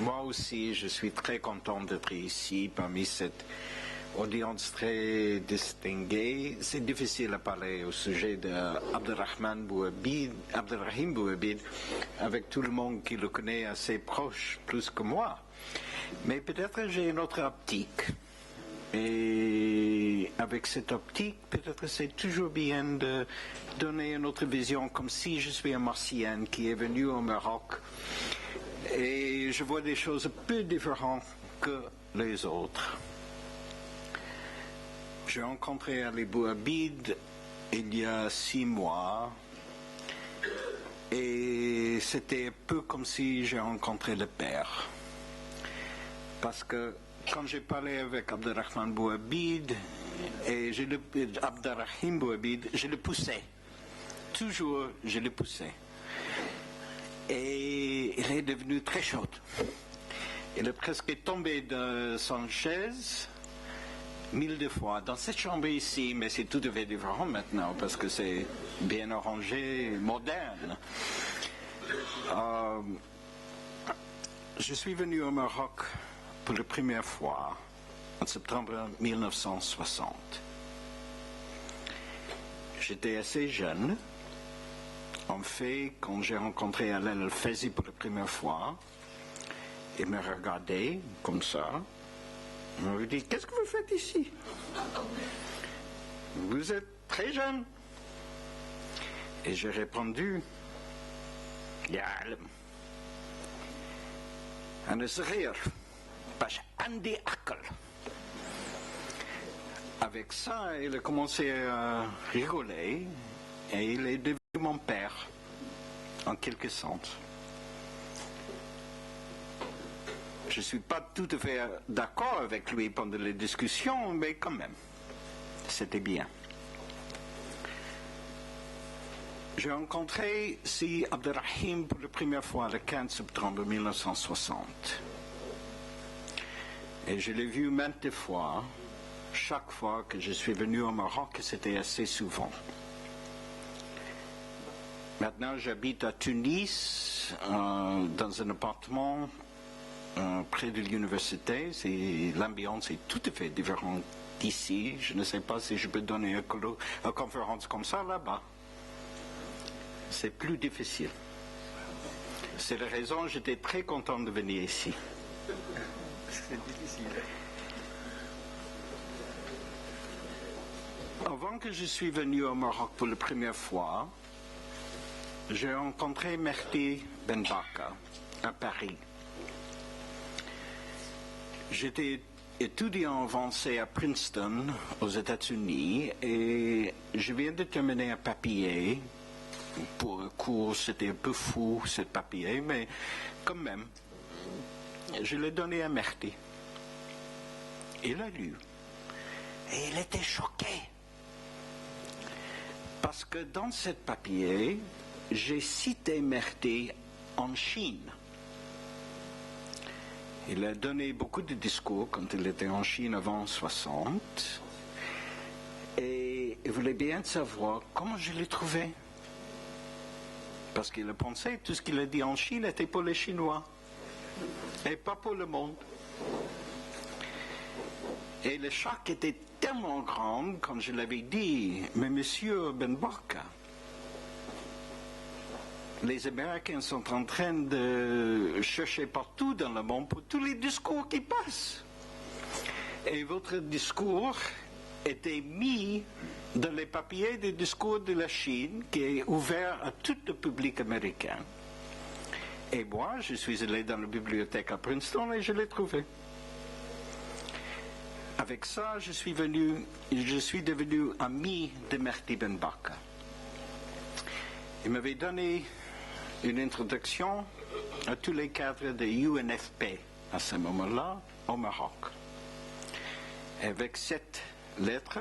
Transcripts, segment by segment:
Moi aussi, je suis très content d'être ici parmi cette audience très distinguée. C'est difficile à parler au sujet d'Abdelrahim Bouhabid avec tout le monde qui le connaît assez proche, plus que moi. Mais peut-être j'ai une autre optique. Et avec cette optique, peut-être c'est toujours bien de donner une autre vision, comme si je suis un Martien qui est venu au Maroc et je vois des choses peu différentes que les autres. J'ai rencontré Ali Bouhabid il y a 6 mois et c'était un peu comme si j'ai rencontré le père. Parce que quand j'ai parlé avec Abdelrahim Bouhabid, je le poussais. Toujours, je le poussais. Et il est devenu très chaud. Il est presque tombé de son chaise 1000 fois. Dans cette chambre ici, mais c'est tout à fait différent maintenant parce que c'est bien arrangé, moderne. Je suis venu au Maroc pour la première fois en septembre 1960. J'étais assez jeune. En fait, quand j'ai rencontré Alain El-Faizi pour la première fois, il me regardait comme ça. Il m'avait dit, qu'est-ce que vous faites ici? Vous êtes très jeune. Et j'ai répondu, يعلم أنا صغير باش عندي عقل. Avec ça, il a commencé à rigoler et il est devenu mon père, en quelque sorte. Je ne suis pas tout à fait d'accord avec lui pendant les discussions, mais quand même, c'était bien. J'ai rencontré Si Abdelrahim pour la première fois le 15 septembre 1960. Et je l'ai vu maintes fois. Chaque fois que je suis venu au Maroc, c'était assez souvent. Maintenant, j'habite à Tunis, dans un appartement près de l'université. L'ambiance est tout à fait différente d'ici. Je ne sais pas si je peux donner une conférence comme ça là-bas. C'est plus difficile. C'est la raison que j'étais très content de venir ici. C'est difficile. Avant que je suis venu au Maroc pour la première fois, j'ai rencontré Mehdi Benbaka à Paris. J'étais étudiant avancé à Princeton, aux États-Unis, et je viens de terminer un papier. Pour un cours, c'était un peu fou, ce papier, mais quand même, je l'ai donné à Mehdi. Il l'a lu. Et il était choqué. Parce que dans ce papier, j'ai cité Mehdi en Chine. Il a donné beaucoup de discours quand il était en Chine avant 60. Et il voulait bien savoir comment je l'ai trouvé. Parce qu'il a pensé que tout ce qu'il a dit en Chine était pour les Chinois. Et pas pour le monde. Et le choc était tellement grand quand je l'avais dit, mais monsieur Benbaka, les Américains sont en train de chercher partout dans le monde pour tous les discours qui passent. Et votre discours était mis dans les papiers des discours de la Chine, qui est ouvert à tout le public américain. Et moi, je suis allé dans la bibliothèque à Princeton et je l'ai trouvé. Avec ça, je suis devenu ami de Mehdi Benbaka. Il m'avait donné une introduction à tous les cadres de UNFP à ce moment-là, au Maroc. Et avec cette lettre,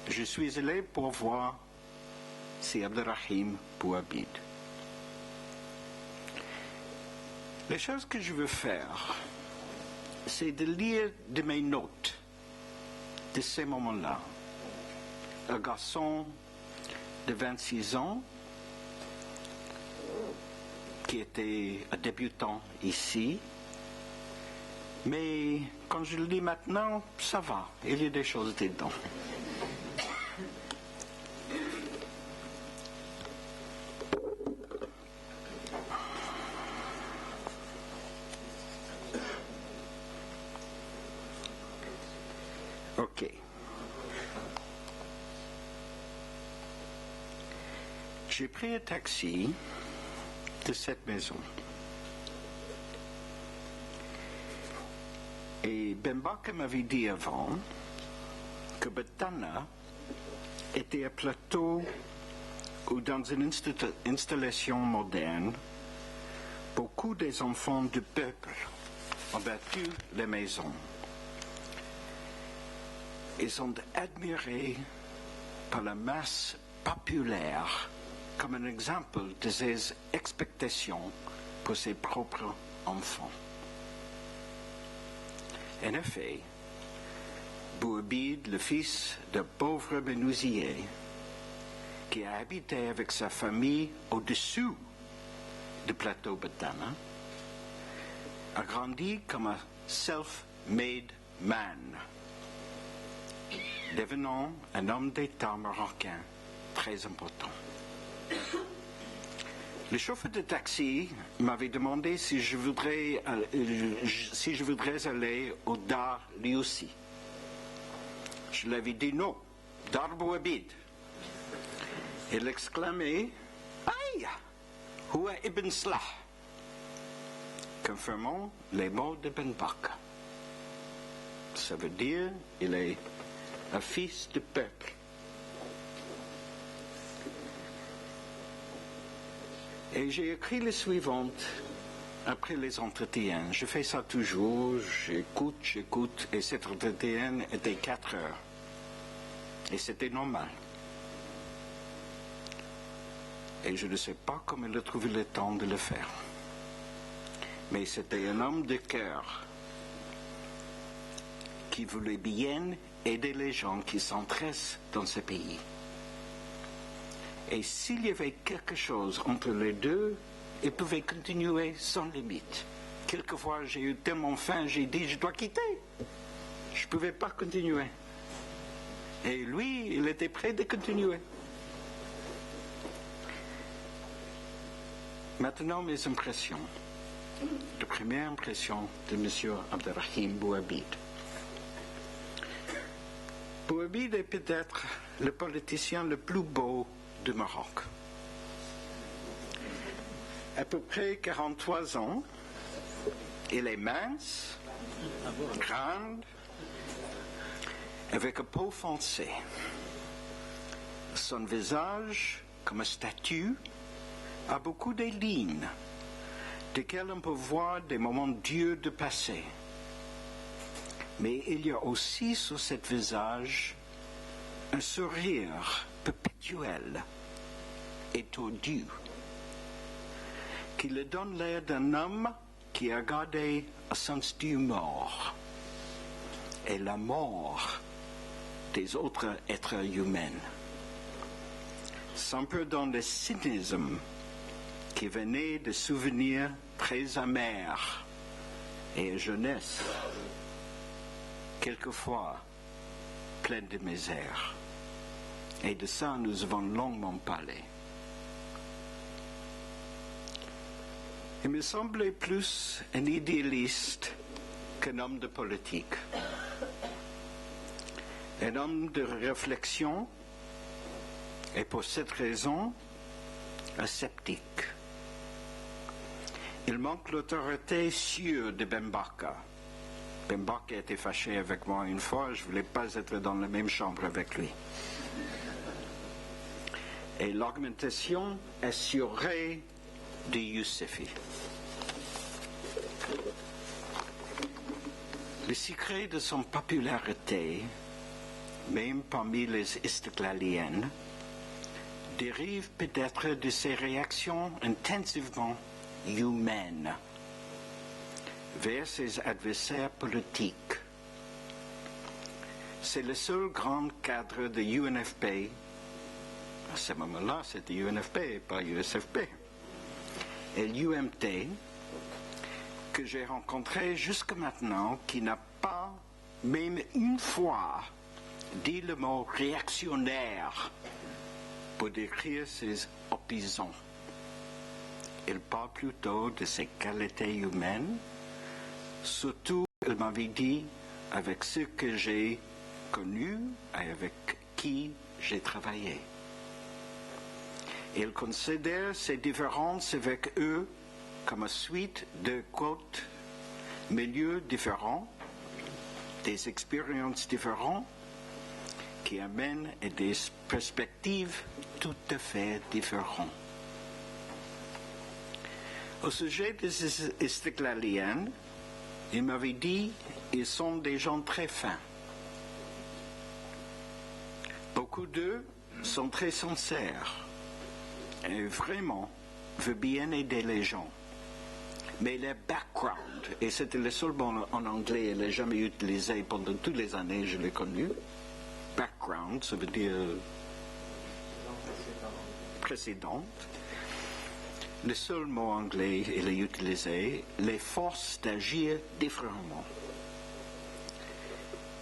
je suis allé pour voir Si Abdelrahim Bouhabid. Les choses que je veux faire, c'est de lire de mes notes de ces moments-là. Un garçon de 26 ans qui était un débutant ici. Mais quand je le lis maintenant, ça va, il y a des choses dedans. Ok. J'ai pris un taxi de cette maison. Et Bembaka m'avait dit avant que Betana était un plateau où, dans une installation moderne, beaucoup des enfants du peuple ont battu les maisons. Ils sont admirés par la masse populaire comme un exemple de ses expectations pour ses propres enfants. En effet, Bouabid, le fils d'un pauvre menuisier, qui a habité avec sa famille au-dessous du plateau Betana, a grandi comme un self-made man, devenant un homme d'État marocain très important. Le chauffeur de taxi m'avait demandé si je voudrais aller au Dar lui aussi. Je lui avais dit non, Dar Bouabid. Il exclamait Aïe, Houa Ibn Slah, confirmant les mots de Bembaka. Ça veut dire il est un fils du peuple. Et j'ai écrit le suivant après les entretiens. Je fais ça toujours, j'écoute, et cet entretien était 4 heures. Et c'était normal. Et je ne sais pas comment il a trouvé le temps de le faire. Mais c'était un homme de cœur qui voulait bien aider les gens qui s'intéressent dans ce pays. Et s'il y avait quelque chose entre les deux, il pouvait continuer sans limite. Quelquefois, j'ai eu tellement faim, j'ai dit, je dois quitter. Je ne pouvais pas continuer. Et lui, il était prêt de continuer. Maintenant, mes impressions. La première impression de M. Abderrahim Bouabid. Bouabid est peut-être le politicien le plus beau du Maroc. À peu près 43 ans, il est mince, grande, avec une peau foncée. Son visage, comme une statue, a beaucoup de lignes, desquelles on peut voir des moments durs de passé. Mais il y a aussi sur ce visage un sourire perpétuel et tordu, qui lui donne l'air d'un homme qui a gardé un sens d'humour et la mort des autres êtres humains, sans peu dans le cynisme qui venait de souvenirs très amers et jeunesse, quelquefois pleine de misère. Et de ça, nous avons longuement parlé. Il me semblait plus un idéaliste qu'un homme de politique. Un homme de réflexion et pour cette raison, un sceptique. Il manque l'autorité sûre de Bembaka. Bembaka était fâché avec moi une fois, je ne voulais pas être dans la même chambre avec lui. Et l'augmentation assurée de Youssoufi. Le secret de son popularité, même parmi les Istiklaliennes, dérive peut-être de ses réactions intensivement humaines vers ses adversaires politiques. C'est le seul grand cadre de UNFP, à ce moment-là c'était UNFP et pas USFP, et l'UMT que j'ai rencontré jusqu'à maintenant qui n'a pas même une fois dit le mot réactionnaire pour décrire ses opposants. Il parle plutôt de ses qualités humaines, surtout, il m'avait dit, avec ceux que j'ai connus et avec qui j'ai travaillé. Il considère ces différences avec eux comme une suite de quotes, milieux différents, des expériences différentes qui amènent à des perspectives tout à fait différentes. Au sujet des Istiklaliens, il m'avait dit qu'ils sont des gens très fins. Beaucoup d'eux sont très sincères et vraiment veulent bien aider les gens. Mais le background, et c'était le seul mot en anglais, il n'a jamais utilisé pendant toutes les années que je l'ai connu. Background, ça veut dire précédente. Le seul mot anglais il a utilisé, les forces d'agir différemment.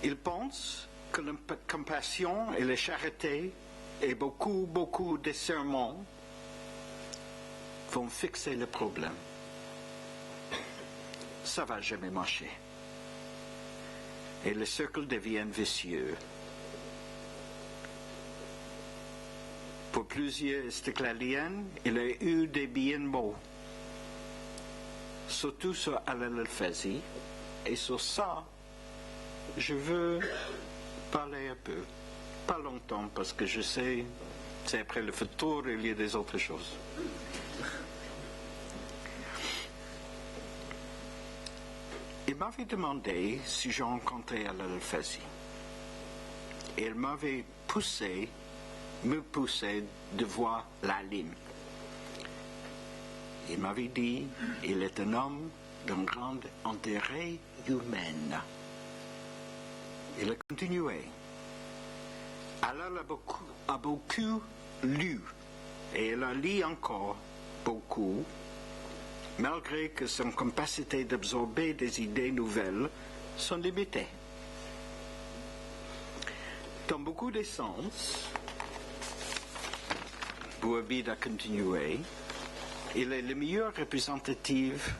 Il pense que la compassion et la charité et beaucoup de sermons vont fixer le problème. Ça ne va jamais marcher. Et le cercle devient vicieux. Pour plusieurs Istiklaliens, il a eu des bien mots, surtout sur Alal El-Fazi, et sur ça, je veux parler un peu. Pas longtemps, parce que je sais, c'est après le futur, il y a des autres choses. Il m'avait demandé si j'ai rencontré Alal El-Fazi. Et il m'avait me poussait de voir la ligne. Il m'avait dit, il est un homme d'un grand intérêt humain. Il a continué. Alal a beaucoup lu, et il a lu encore beaucoup, malgré que son capacité d'absorber des idées nouvelles sont limitées. Dans beaucoup de sens, Bouabid a continué, il est le meilleur représentatif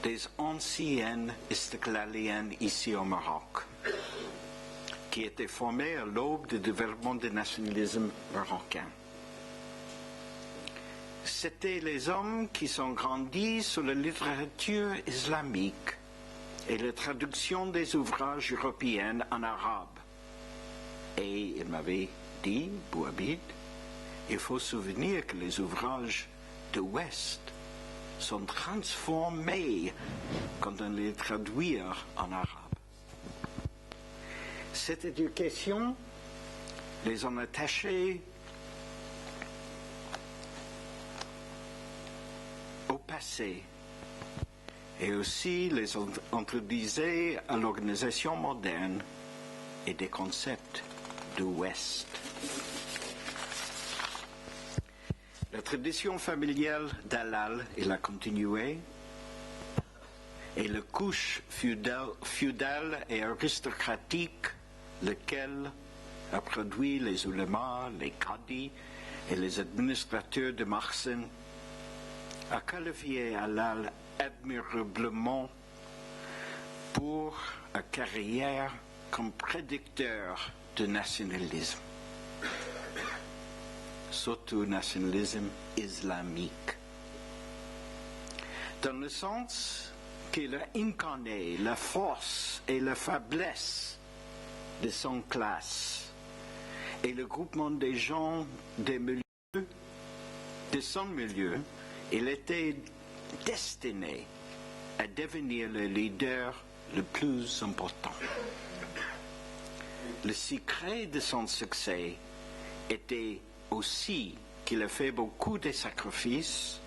des anciennes Istiklaliennes ici au Maroc, qui étaient formés à l'aube du développement du nationalisme marocain. C'étaient les hommes qui sont grandis sur la littérature islamique et la traduction des ouvrages européens en arabe. Et il m'avait dit, Bouabid, il faut se souvenir que les ouvrages de l'Ouest sont transformés quand on les traduit en arabe. Cette éducation les ont attachés au passé et aussi les ont introduisait à l'organisation moderne et des concepts de l'Ouest. La tradition familiale d'Alal, il a continué, et la couche féudale et aristocratique, lequel a produit les ulémas, les qadis et les administrateurs de Marsin, a qualifié Alal admirablement pour une carrière comme prédicteur de nationalisme. Surtout nationalisme islamique. Dans le sens qu'il a incarné la force et la faiblesse de son classe et le groupement des gens des milieux, de son milieu, il était destiné à devenir le leader le plus important. Le secret de son succès était aussi qu'il a fait beaucoup de sacrifices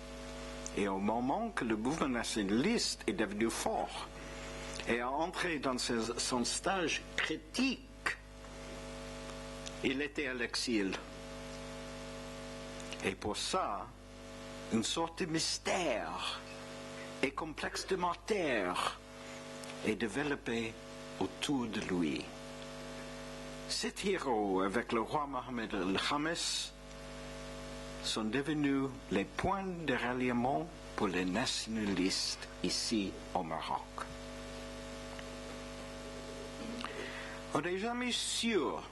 et au moment que le mouvement nationaliste est devenu fort et a entré dans son stage critique, il était à l'exil. Et pour ça, une sorte de mystère et complexe de matière est développé autour de lui. Cet héros, avec le roi Mohamed El-Khamis, sont devenus les points de ralliement pour les nationalistes ici au Maroc. On n'est jamais sûr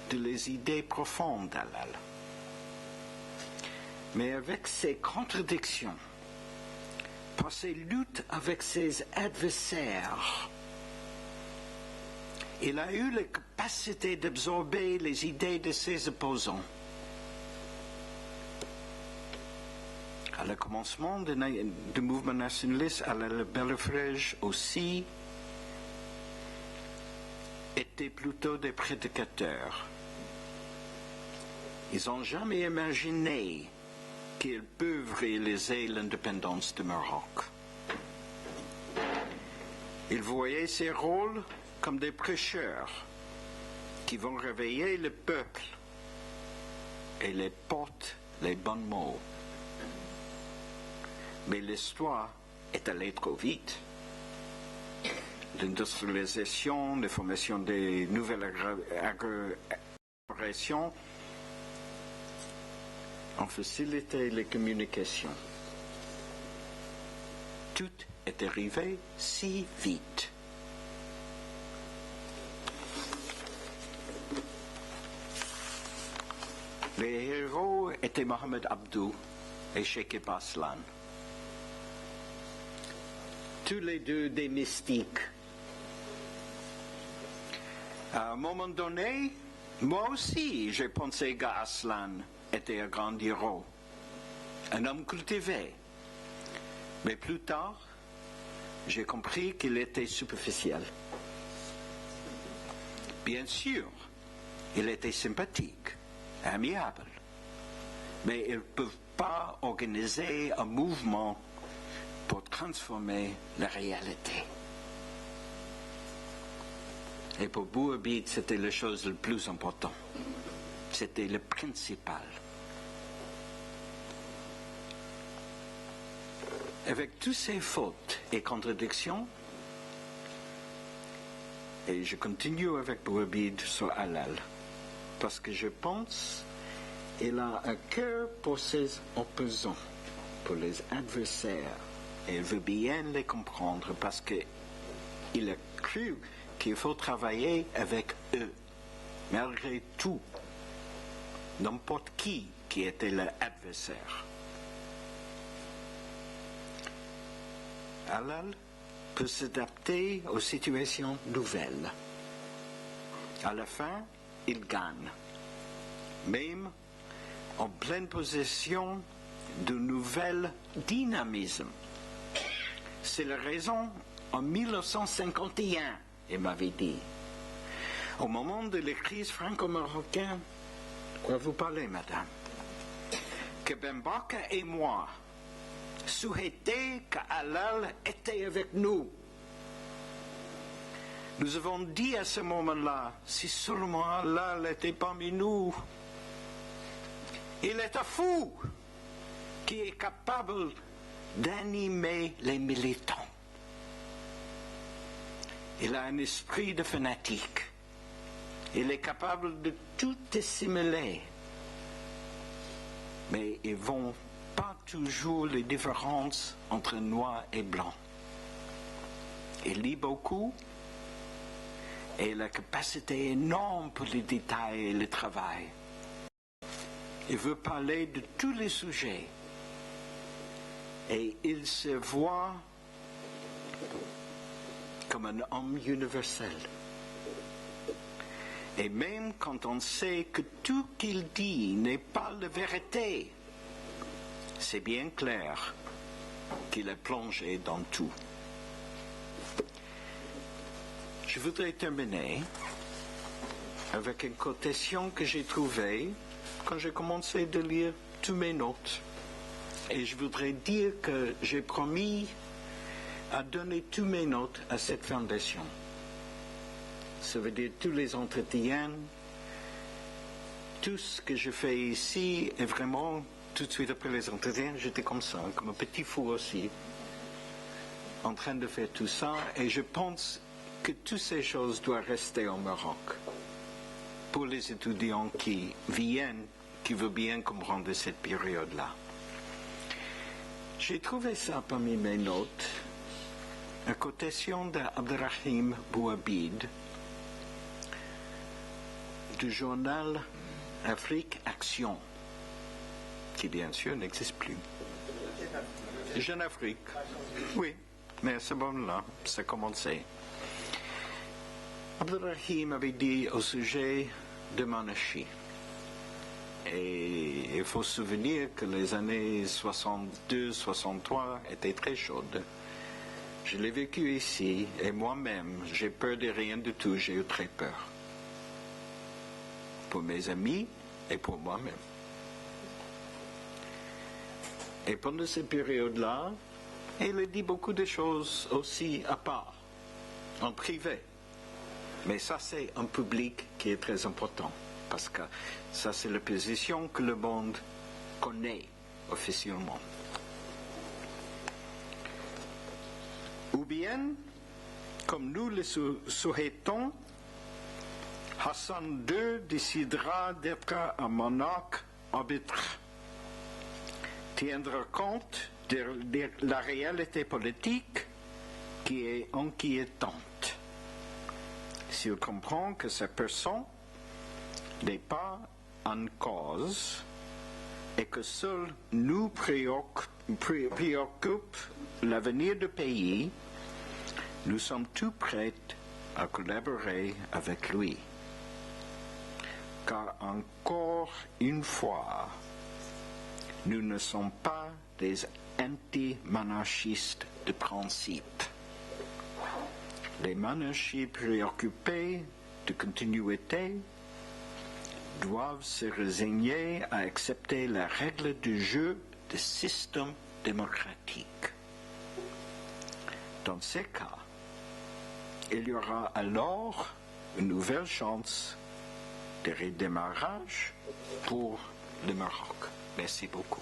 de les idées profondes d'Alal. Mais avec ses contradictions, par ses luttes avec ses adversaires, il a eu la capacité d'absorber les idées de ses opposants. À le commencement du mouvement nationaliste, Alal Belafrage aussi étaient plutôt des prédicateurs. Ils n'ont jamais imaginé qu'ils peuvent réaliser l'indépendance du Maroc. Ils voyaient ces rôles comme des prêcheurs qui vont réveiller le peuple et les portent les bons mots. Mais l'histoire est allée trop vite. L'industrialisation, la formation des nouvelles agglomérations ont facilité les communications. Tout est arrivé si vite. Les héros étaient Mohamed Abdou et Cheikh Aslan. Tous les deux des mystiques. À un moment donné, moi aussi, j'ai pensé qu'Aslan était un grand héros, un homme cultivé. Mais plus tard, j'ai compris qu'il était superficiel. Bien sûr, il était sympathique, amiable, mais ils ne peuvent pas organiser un mouvement pour transformer la réalité. Et pour Boabid, c'était la chose la plus importante. C'était le principal. Avec toutes ces fautes et contradictions, et je continue avec Boabid sur Alal, parce que je pense qu'il a un cœur pour ses opposants, pour les adversaires, et il veut bien les comprendre parce qu'il a cru qu'il faut travailler avec eux, malgré tout, n'importe qui était l'adversaire. Alal peut s'adapter aux situations nouvelles. À la fin, il gagne, même en pleine possession de nouvel dynamisme. C'est la raison, en 1951, il m'avait dit, au moment de la crise franco-marocaine, de quoi vous parlez, madame, que Ben Barka et moi souhaitaient qu'Alal était avec nous. Nous avons dit à ce moment-là, si seulement Alal était parmi nous, il est un fou qui est capable d'animer les militants. Il a un esprit de fanatique. Il est capable de tout assimiler. Mais ils ne vont pas toujours les différences entre noir et blanc. Il lit beaucoup et il a la capacité énorme pour les détails et le travail. Il veut parler de tous les sujets. Et il se voit comme un homme universel. Et même quand on sait que tout qu'il dit n'est pas la vérité, c'est bien clair qu'il est plongé dans tout. Je voudrais terminer avec une quotation que j'ai trouvée quand j'ai commencé de lire tous mes notes. Et je voudrais dire que j'ai promis à donner tous mes notes à cette fondation. Ça veut dire tous les entretiens, tout ce que je fais ici est vraiment, tout de suite après les entretiens, j'étais comme ça, comme un petit fou aussi, en train de faire tout ça, et je pense que toutes ces choses doivent rester au Maroc. Pour les étudiants qui viennent, qui veulent bien comprendre cette période-là. J'ai trouvé ça parmi mes notes, une quotation d'Abderrahim Bouabid, du journal Afrique Action, qui bien sûr n'existe plus. Jeune Afrique, oui, mais à ce moment-là, ça commençait. Abderrahim avait dit au sujet de monarchie. Et il faut se souvenir que les années 62-63 étaient très chaudes. Je l'ai vécu ici, et moi-même, j'ai peur de rien du tout, j'ai eu très peur. Pour mes amis et pour moi-même. Et pendant cette période-là, il a dit beaucoup de choses aussi à part, en privé. Mais ça, c'est un public qui est très important, parce que ça, c'est la position que le monde connaît officiellement. Ou bien, comme nous le souhaitons, Hassan II décidera d'être un monarque arbitre, tiendra compte de la réalité politique qui est inquiétante. S'il comprend que sa personne n'est pas en cause et que seul nous préoccupe l'avenir du pays, nous sommes tous prêts à collaborer avec lui. Car encore une fois, nous ne sommes pas des anti-monarchistes de principe. Les monarchies préoccupées de continuité doivent se résigner à accepter la règle du jeu du système démocratique. Dans ces cas, il y aura alors une nouvelle chance de redémarrage pour le Maroc. Merci beaucoup.